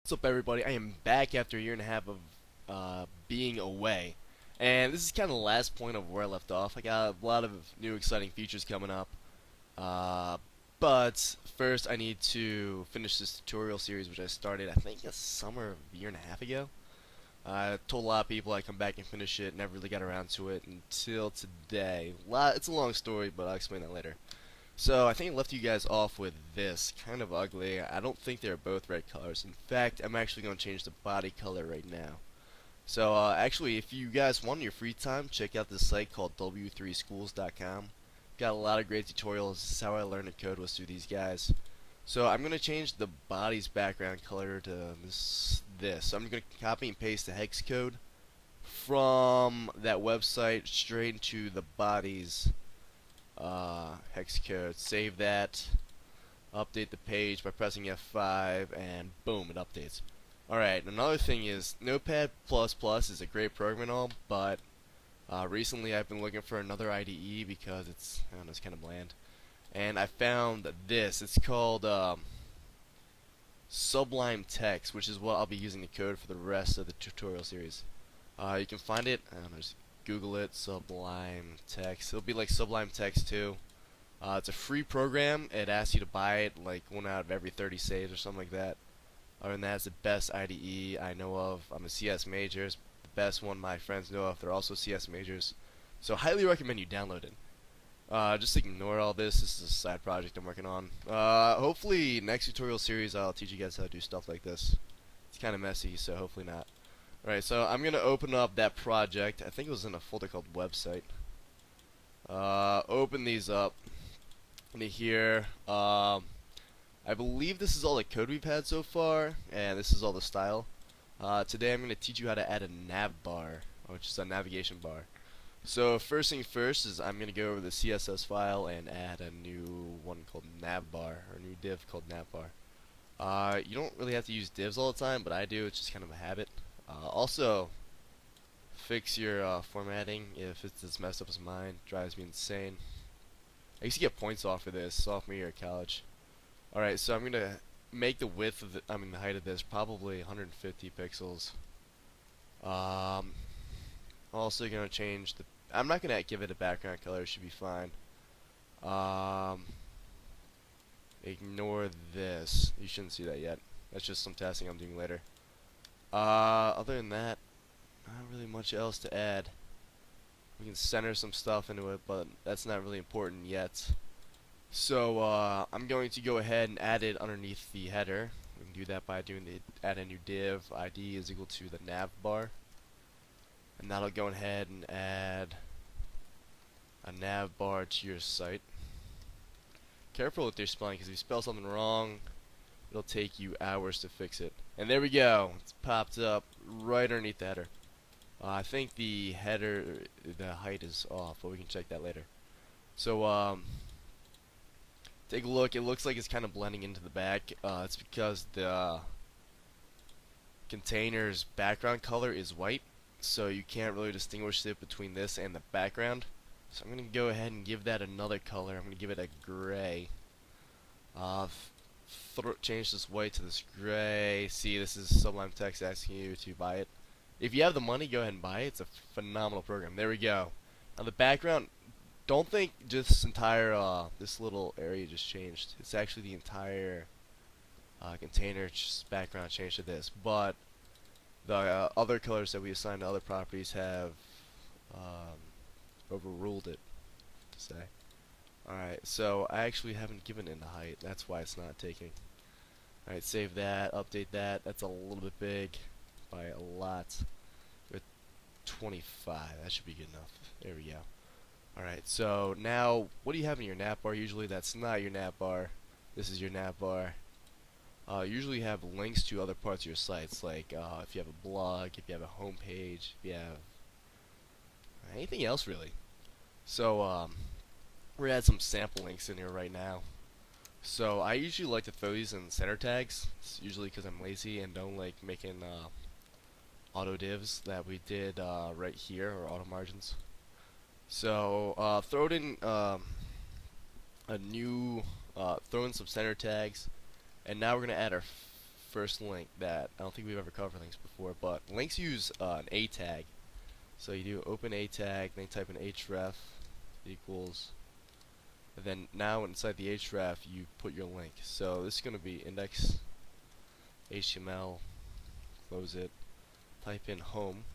What's up, everybody? I am back after a year and a half of being away, and this is kind of the last point of where I left off. I got a lot of new exciting features coming up, uh, but first I need to finish this tutorial series, which I started I think a summer of a year and a half ago. I told a lot of people I'd come back and finish it, never really got around to it until today. It's a long story, but I'll explain that later. So I think I left you guys off with this, kind of ugly. I don't think they're both red colors. In fact, I'm actually going to change the body color right now. So actually, if you guys want your free time, check out this site called w3schools.com. Got a lot of great tutorials. This is how I learned to code, was through these guys. So I'm going to change the body's background color to this. So I'm going to copy and paste the hex code from that website straight into the body's hex code. Save that, update the page by pressing F5, and boom, it updates. Alright, another thing is Notepad++ is a great program and all, but recently I've been looking for another IDE because I don't know, it's kind of bland. And I found this. It's called Sublime Text, which is what I'll be using the code for the rest of the tutorial series. You can find it, I don't know, just Google it, Sublime Text. It'll be like Sublime Text 2. It's a free program. It asks you to buy it like 1 out of every 30 saves or something like that. Other than that, it's the best IDE I know of. I'm a CS major. It's the best one my friends know of. They're also CS majors. So highly recommend you download it. Just ignore all this. This is a side project I'm working on. Hopefully next tutorial series I'll teach you guys how to do stuff like this. It's kind of messy, so hopefully not. Alright, so I'm going to open up that project. I think it was in a folder called website. Open these up into here. I believe this is all the code we've had so far, and this is all the style. Today I'm going to teach you how to add a Nav Bar, which is a navigation bar. So first thing first is I'm going to go over the CSS file and add a new one called Nav Bar, or a new div called Nav Bar. You don't really have to use divs all the time, but I do. It's just kind of a habit. Also, fix your formatting if it's as messed up as mine. Drives me insane. I used to get points off of this sophomore year at college. Alright, so I'm gonna make the width of the height of this probably 150 pixels. Also gonna change the. I'm not gonna give it a background color. It should be fine. Ignore this. You shouldn't see that yet. That's just some testing I'm doing later. Other than that, not really much else to add. We can center some stuff into it, but that's not really important yet. So I'm going to go ahead and add it underneath the header. We can do that by doing the add a new div. ID is equal to the nav bar, and that'll go ahead and add a nav bar to your site. Careful with your spelling, because if you spell something wrong, it'll take you hours to fix it. And there we go. It's popped up right underneath the header. I think the header, the height is off, but we can check that later. So take a look. It looks like it's kind of blending into the back. It's because the container's background color is white, so you can't really distinguish it between this and the background. So I'm going to go ahead and give that another color. I'm going to give it a gray. Change this white to this gray. See, this is Sublime Text asking you to buy it. If you have the money, go ahead and buy it. It's a phenomenal program. There we go. Now the background, don't think just this entire this little area just changed. It's actually the entire container background changed to this. But the other colors that we assigned to other properties have overruled it, to say. Alright, so I actually haven't given it a height. That's why it's not taking. Alright, save that, update that. That's a little bit big by a lot. With 25, that should be good enough. There we go. Alright, so now, what do you have in your nav bar usually? That's not your nav bar. This is your nav bar. Usually you have links to other parts of your sites, like if you have a blog, if you have a home page, if you have anything else really. So, we're gonna add some sample links in here right now. So I usually like to throw these in center tags. It's usually because I'm lazy and don't like making auto divs that we did right here, or auto margins. So throw it in a new, throw in some center tags, and now we're gonna add our first link that I don't think we've ever covered links before, but links use an A tag. So you do open A tag, then you type in href equals, and then now inside the href you put your link. So this is going to be index HTML, close it, type in home,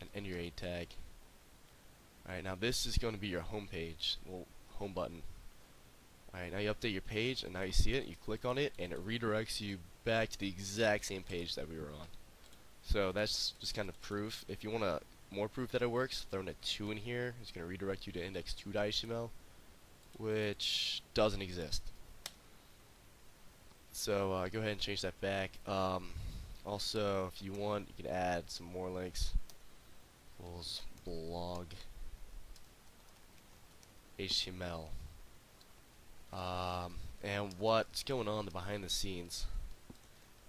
and enter your A tag. Alright, now this is going to be your home page, little home button. Alright, now you update your page, and now you see it, you click on it, and it redirects you back to the exact same page that we were on. So that's just kind of proof. If you want more proof that it works, throw in a 2 in here. It's going to redirect you to index2.html, which doesn't exist. So go ahead and change that back. Also, if you want, you can add some more links. Equals blog HTML. And what's going on behind the scenes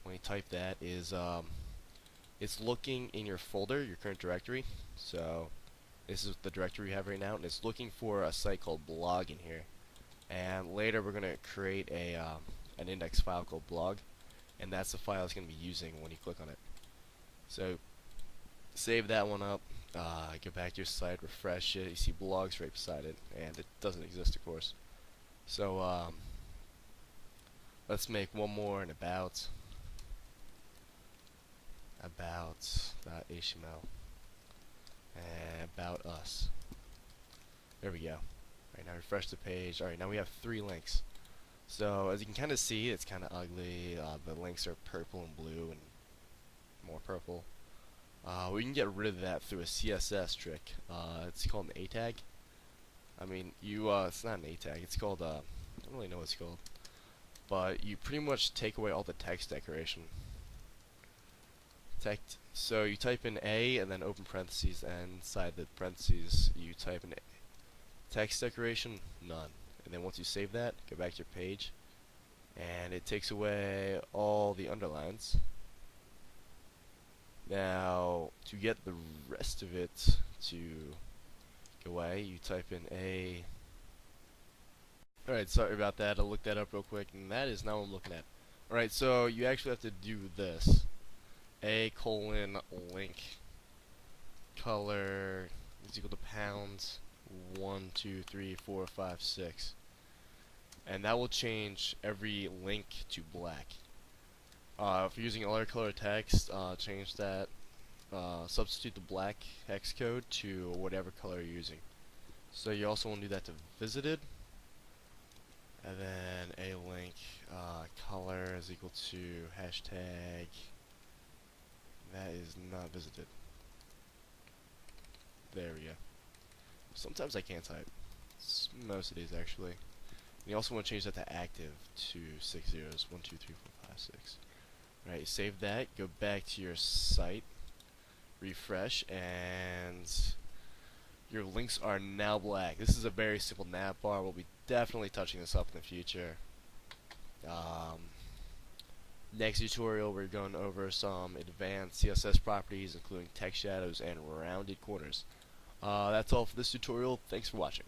when you type that is it's looking in your folder, your current directory. So this is the directory we have right now, and it's looking for a site called blog in here. And later we're going to create an index file called blog, and that's the file it's going to be using when you click on it. So save that one up, go back to your site, refresh it, you see blogs right beside it, and it doesn't exist, of course. So let's make one more in about HTML and about us. There we go. Alright, now refresh the page. Alright, now we have 3 links. So as you can kind of see, it's kind of ugly. The links are purple and blue and more purple. We can get rid of that through a CSS trick. It's called an A tag. I mean, it's not an A tag. It's called I don't really know what it's called, but you pretty much take away all the text decoration. So you type in A and then open parentheses, and inside the parentheses you type in text decoration, none. And then once you save that, go back to your page, and it takes away all the underlines. Now, to get the rest of it to go away, you type in A. Alright, sorry about that, I'll look that up real quick, and that is now what I'm looking at. Alright, so you actually have to do this. A:link color is equal to pounds 1, 2, 3, 4, 5, 6, and that will change every link to black. If you're using other color text, change that. Substitute the black hex code to whatever color you're using. So you also want to do that to visited, and then a link color is equal to hashtag. That is not visited. There we go. Sometimes I can't type. Most of these actually. And you also want to change that to active to 6 zeros. 1, 2, 3, 4, 5, 6. Alright, save that. Go back to your site. Refresh, and your links are now black. This is a very simple nav bar. We'll be definitely touching this up in the future. Next tutorial, we're going over some advanced CSS properties, including text shadows and rounded corners. That's all for this tutorial. Thanks for watching.